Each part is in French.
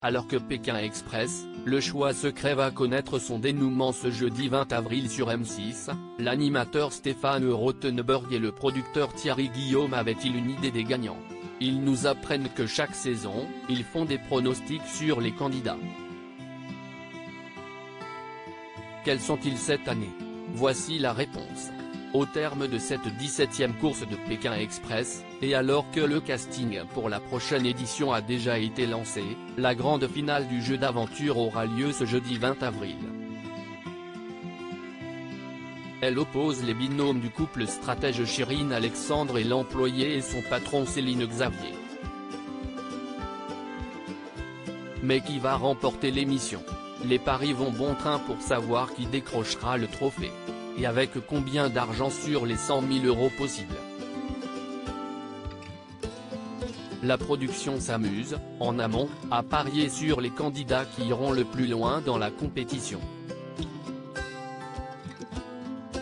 Alors que Pékin Express, le choix secret va connaître son dénouement ce jeudi 20 avril sur M6, l'animateur Stéphane Rothenberg et le producteur Thierry Guillaume avaient-ils une idée des gagnants? Ils nous apprennent que chaque saison, ils font des pronostics sur les candidats. Quels sont-ils cette année? Voici la réponse. Au terme de cette 17e course de Pékin Express, et alors que le casting pour la prochaine édition a déjà été lancé, la grande finale du jeu d'aventure aura lieu ce jeudi 20 avril. Elle oppose les binômes du couple stratège Chérine Alexandre et l'employé et son patron Céline Xavier. Mais qui va remporter l'émission? Les paris vont bon train pour savoir qui décrochera le trophée. Et avec combien d'argent sur les 100 000 € possibles. La production s'amuse, en amont, à parier sur les candidats qui iront le plus loin dans la compétition.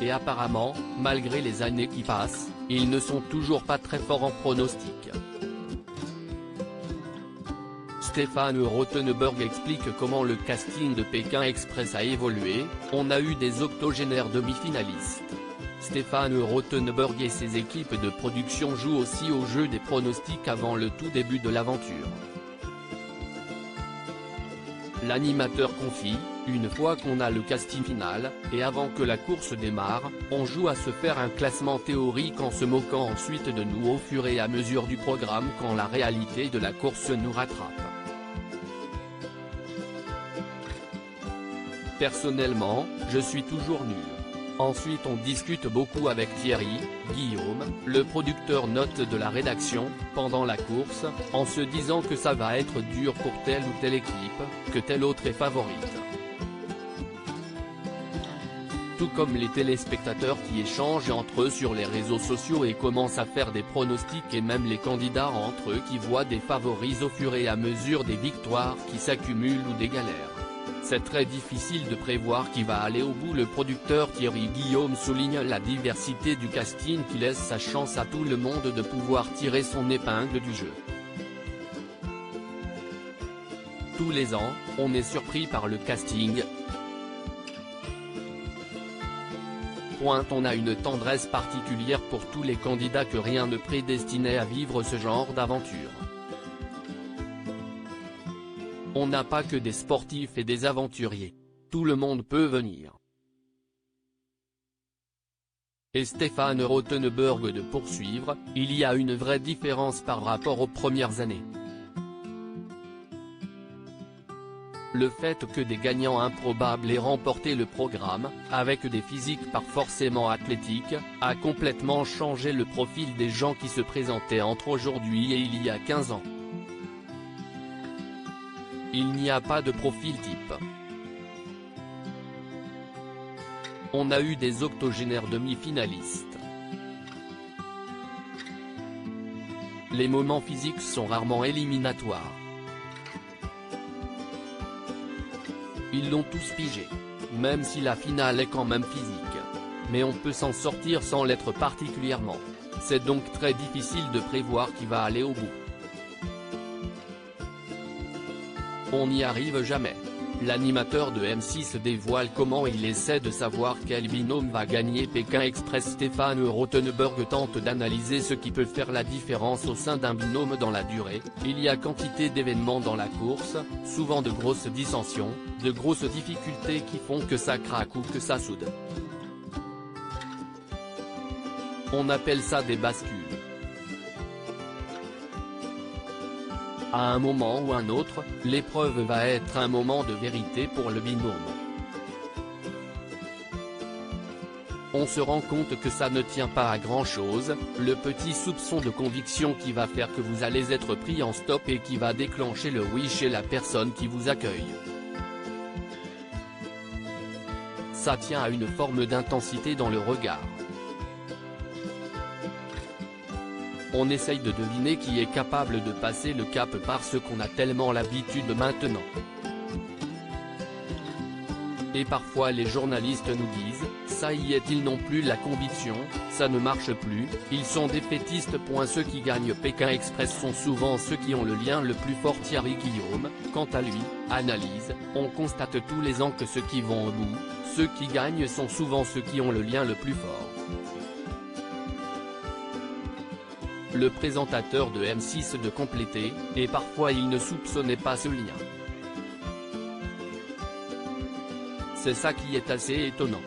Et apparemment, malgré les années qui passent, ils ne sont toujours pas très forts en pronostic. Stéphane Rothenberg explique comment le casting de Pékin Express a évolué. On a eu des octogénaires demi-finalistes. Stéphane Rothenberg et ses équipes de production jouent aussi au jeu des pronostics avant le tout début de l'aventure. L'animateur confie, une fois qu'on a le casting final, et avant que la course démarre, on joue à se faire un classement théorique en se moquant ensuite de nous au fur et à mesure du programme quand la réalité de la course nous rattrape. Personnellement, je suis toujours nul. Ensuite on discute beaucoup avec Thierry, Guillaume, le producteur note de la rédaction, pendant la course, en se disant que ça va être dur pour telle ou telle équipe, que telle autre est favorite. Tout comme les téléspectateurs qui échangent entre eux sur les réseaux sociaux et commencent à faire des pronostics et même les candidats entre eux qui voient des favoris au fur et à mesure des victoires qui s'accumulent ou des galères. C'est très difficile de prévoir qui va aller au bout. Le producteur Thierry Guillaume souligne la diversité du casting qui laisse sa chance à tout le monde de pouvoir tirer son épingle du jeu. Tous les ans, on est surpris par le casting. On a une tendresse particulière pour tous les candidats que rien ne prédestinait à vivre ce genre d'aventure. On n'a pas que des sportifs et des aventuriers. Tout le monde peut venir. Et Stéphane Rothenberg de poursuivre, il y a une vraie différence par rapport aux premières années. Le fait que des gagnants improbables aient remporté le programme, avec des physiques pas forcément athlétiques, a complètement changé le profil des gens qui se présentaient entre aujourd'hui et il y a 15 ans. Il n'y a pas de profil type. On a eu des octogénaires demi-finalistes. Les moments physiques sont rarement éliminatoires. Ils l'ont tous pigé. Même si la finale est quand même physique. Mais on peut s'en sortir sans l'être particulièrement. C'est donc très difficile de prévoir qui va aller au bout. On n'y arrive jamais. L'animateur de M6 dévoile comment il essaie de savoir quel binôme va gagner Pékin Express. Stéphane Rothenberg tente d'analyser ce qui peut faire la différence au sein d'un binôme dans la durée. Il y a quantité d'événements dans la course, souvent de grosses dissensions, de grosses difficultés qui font que ça craque ou que ça soude. On appelle ça des bascules. À un moment ou un autre, l'épreuve va être un moment de vérité pour le binôme. On se rend compte que ça ne tient pas à grand chose, le petit soupçon de conviction qui va faire que vous allez être pris en stop et qui va déclencher le oui chez la personne qui vous accueille. Ça tient à une forme d'intensité dans le regard. On essaye de deviner qui est capable de passer le cap parce qu'on a tellement l'habitude maintenant. Et parfois les journalistes nous disent, ça y est, ils n'ont plus la conviction, ça ne marche plus, ils sont défaitistes. Ceux qui gagnent Pékin Express sont souvent ceux qui ont le lien le plus fort. Thierry Guillaume, quant à lui, analyse, on constate tous les ans que ceux qui vont au bout, ceux qui gagnent sont souvent ceux qui ont le lien le plus fort. Le présentateur de M6 de compléter, et parfois il ne soupçonnait pas ce lien. C'est ça qui est assez étonnant.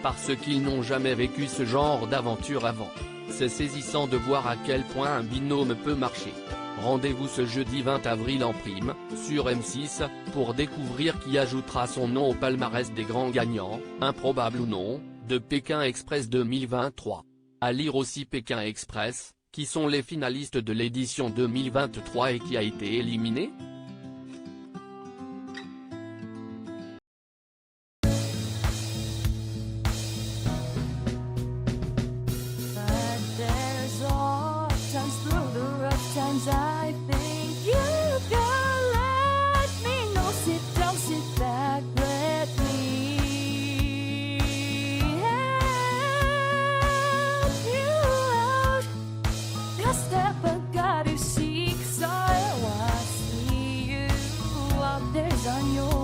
Parce qu'ils n'ont jamais vécu ce genre d'aventure avant. C'est saisissant de voir à quel point un binôme peut marcher. Rendez-vous ce jeudi 20 avril en prime, sur M6, pour découvrir qui ajoutera son nom au palmarès des grands gagnants, improbable ou non, de Pékin Express 2023. À lire aussi Pékin Express, qui sont les finalistes de l'édition 2023 et qui a été éliminé. I think you can let me know. Sit down, sit back, let me help you out. The step I gotta seek, so I see you out there's on your